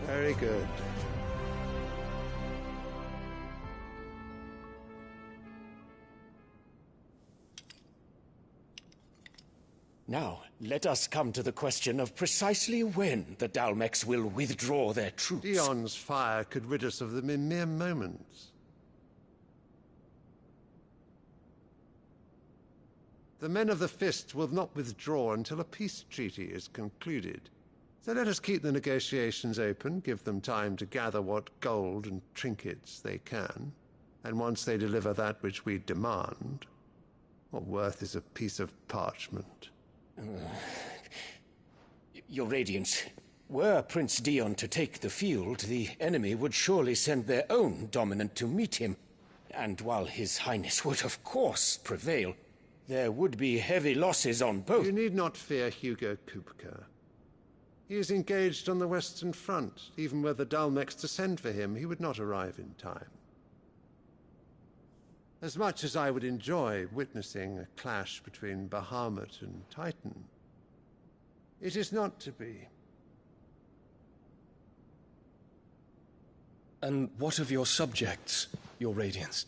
C: Very good. Now, let us come to the question of precisely when the Dalmecs will withdraw their troops.
P: Dion's fire could rid us of them in mere moments. The men of the Fist will not withdraw until a peace treaty is concluded. So let us keep the negotiations open, give them time to gather what gold and trinkets they can, and once they deliver that which we demand, what worth is a piece of parchment?
C: Your Radiance, were Prince Dion to take the field, the enemy would surely send their own dominant to meet him. And while His Highness would of course prevail, there would be heavy losses on both.
P: You need not fear Hugo Kupka. He is engaged on the Western Front. Even were the Dalmecs to send for him, he would not arrive in time. As much as I would enjoy witnessing a clash between Bahamut and Titan, it is not to be.
Y: And what of your subjects, Your Radiance?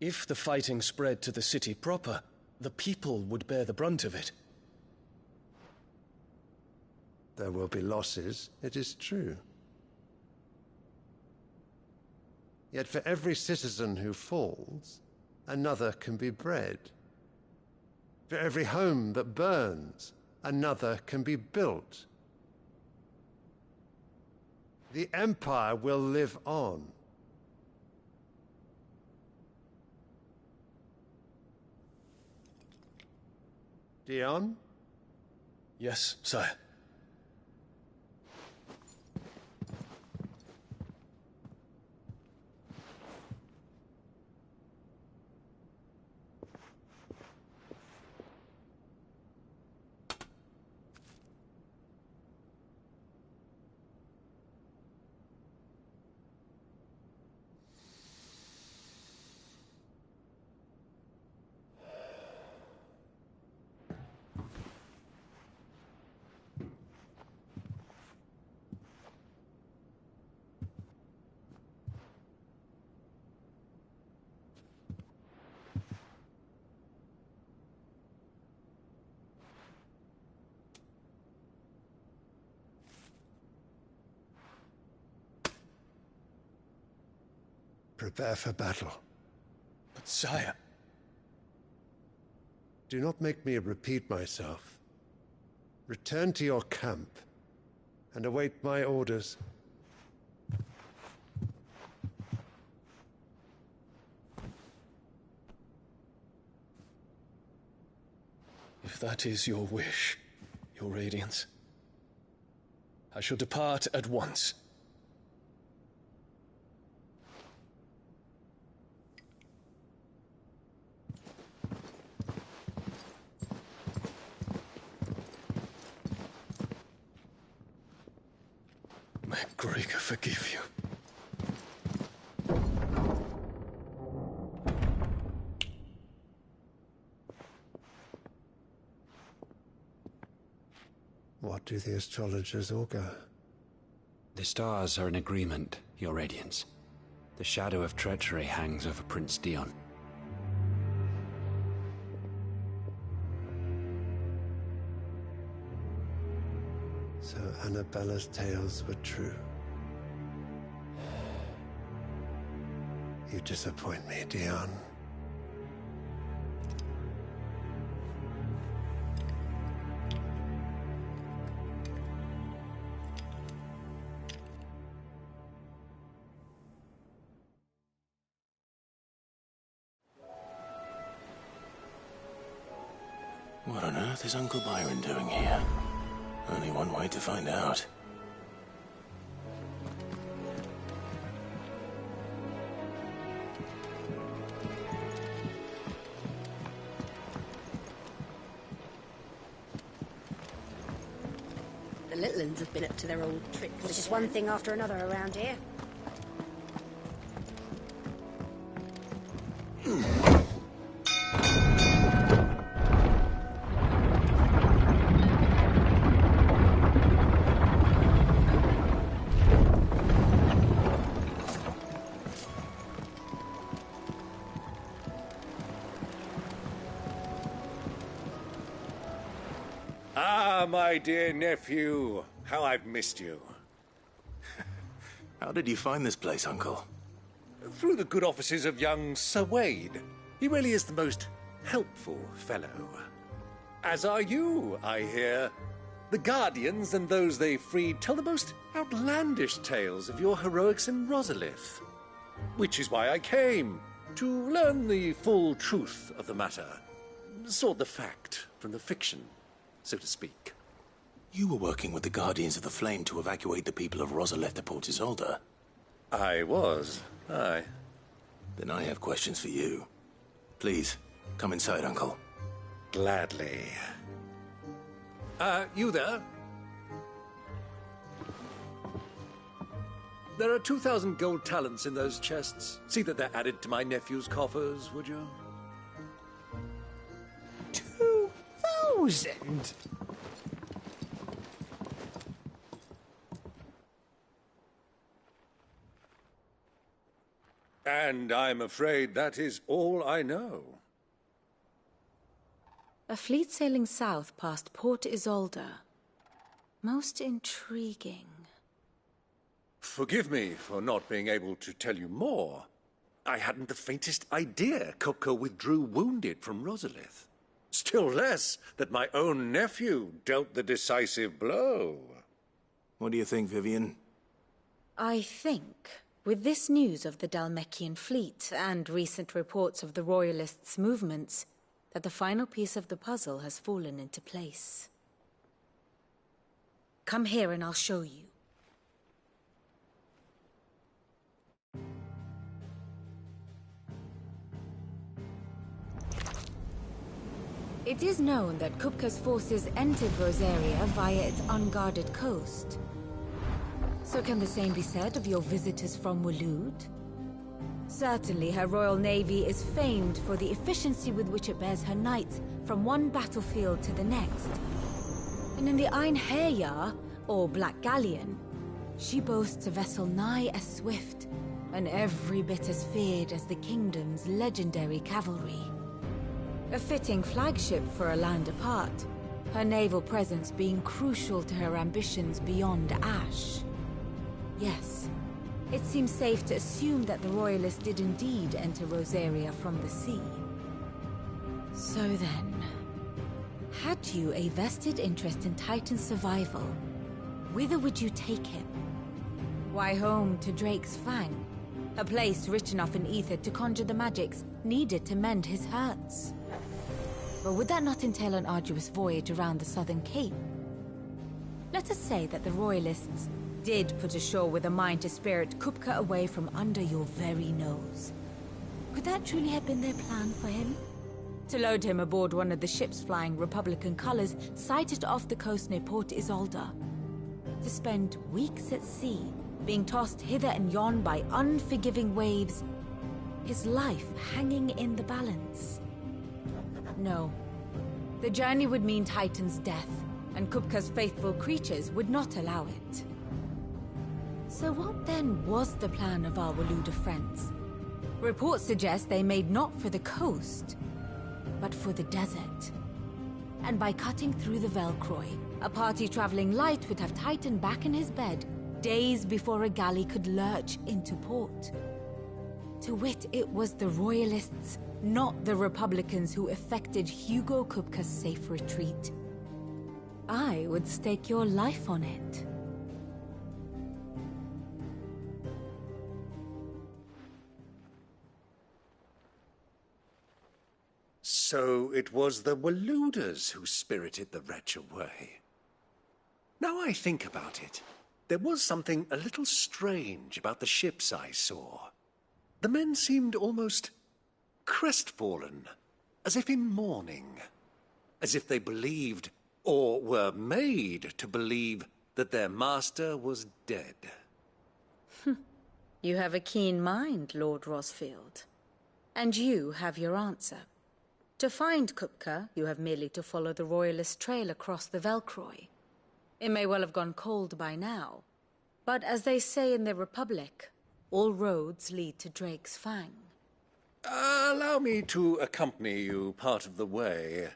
Y: If the fighting spread to the city proper, the people would bear the brunt of it.
P: There will be losses, it is true. Yet for every citizen who falls, another can be bred. For every home that burns, another can be built. The Empire will live on. Dion?
Y: Yes, sire.
P: Prepare for battle.
Y: But sire...
P: Do not make me repeat myself. Return to your camp and await my orders.
Y: If that is your wish, Your Radiance, I shall depart at once. May Gregor forgive you.
P: What do the astrologers augur?
E: The stars are in agreement, Your Radiance. The shadow of treachery hangs over Prince Dion.
P: So Annabella's tales were true. You disappoint me, Dion.
B: What on earth is Uncle Byron doing here? Only one way to find out.
D: The little uns have been up to their old tricks.
J: Well, it's just one thing after another around here.
U: My dear nephew, how I've missed you.
B: How did you find this place, Uncle?
U: Through the good offices of young Sir Wade. He really is the most helpful fellow. As are you, I hear. The Guardians and those they freed tell the most outlandish tales of your heroics in Rosalith. Which is why I came, to learn the full truth of the matter. Sort the fact from the fiction, so to speak.
B: You were working with the Guardians of the Flame to evacuate the people of Rosalith to Port Isolde.
U: I was, aye.
B: Then I have questions for you. Please, come inside, Uncle.
U: Gladly. You there? There are 2,000 gold talents in those chests. See that they're added to my nephew's coffers, would you?
S: 2,000?
U: And I'm afraid that is all I know.
T: A fleet sailing south past Port Isolde. Most intriguing.
U: Forgive me for not being able to tell you more. I hadn't the faintest idea Kopko withdrew wounded from Rosalith. Still less that my own nephew dealt the decisive blow.
B: What do you think, Vivian?
T: I think, with this news of the Dhalmekian fleet and recent reports of the Royalists' movements, that the final piece of the puzzle has fallen into place. Come here and I'll show you. It is known that Kupka's forces entered Rosaria via its unguarded coast. So can the same be said of your visitors from Waloed? Certainly her Royal Navy is famed for the efficiency with which it bears her knights from one battlefield to the next. And in the Einherjar, or Black Galleon, she boasts a vessel nigh as swift, and every bit as feared as the kingdom's legendary cavalry. A fitting flagship for a land apart, her naval presence being crucial to her ambitions beyond Ash. Yes, it seems safe to assume that the Royalists did indeed enter Rosaria from the sea. So then, had you a vested interest in Titan's survival, whither would you take him? Why, home to Drake's Fang, a place rich enough in ether to conjure the magics needed to mend his hurts. But would that not entail an arduous voyage around the southern cape? Let us say that the Royalists did put ashore with a mind to spirit Kupka away from under your very nose. Could that truly have been their plan for him? To load him aboard one of the ships flying Republican colors sighted off the coast near Port Isolde. To spend weeks at sea, being tossed hither and yon by unforgiving waves, his life hanging in the balance. No. The journey would mean Titan's death, and Kupka's faithful creatures would not allow it. So what then was the plan of our Waluda friends? Reports suggest they made not for the coast, but for the desert. And by cutting through the Velcroy, a party traveling light would have Titan back in his bed days before a galley could lurch into port. To wit, it was the Royalists, not the Republicans, who effected Hugo Kupka's safe retreat. I would stake your life on it.
U: So it was the Waludas who spirited the wretch away. Now I think about it, there was something a little strange about the ships I saw. The men seemed almost crestfallen, as if in mourning, as if they believed, or were made to believe, that their master was dead.
T: You have a keen mind, Lord Rosfield. And you have your answer. To find Kupka, you have merely to follow the Royalist trail across the Velcroy. It may well have gone cold by now, but as they say in the Republic, all roads lead to Drake's Fang.
U: Allow me to accompany you part of the way.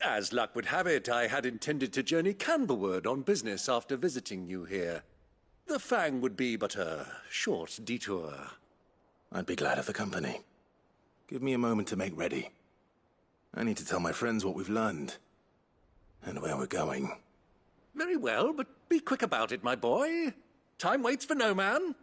U: As luck would have it, I had intended to journey Canberward on business after visiting you here. The Fang would be but a short detour.
B: I'd be glad of the company. Give me a moment to make ready. I need to tell my friends what we've learned, and where we're going.
U: Very well, but be quick about it, my boy. Time waits for no man.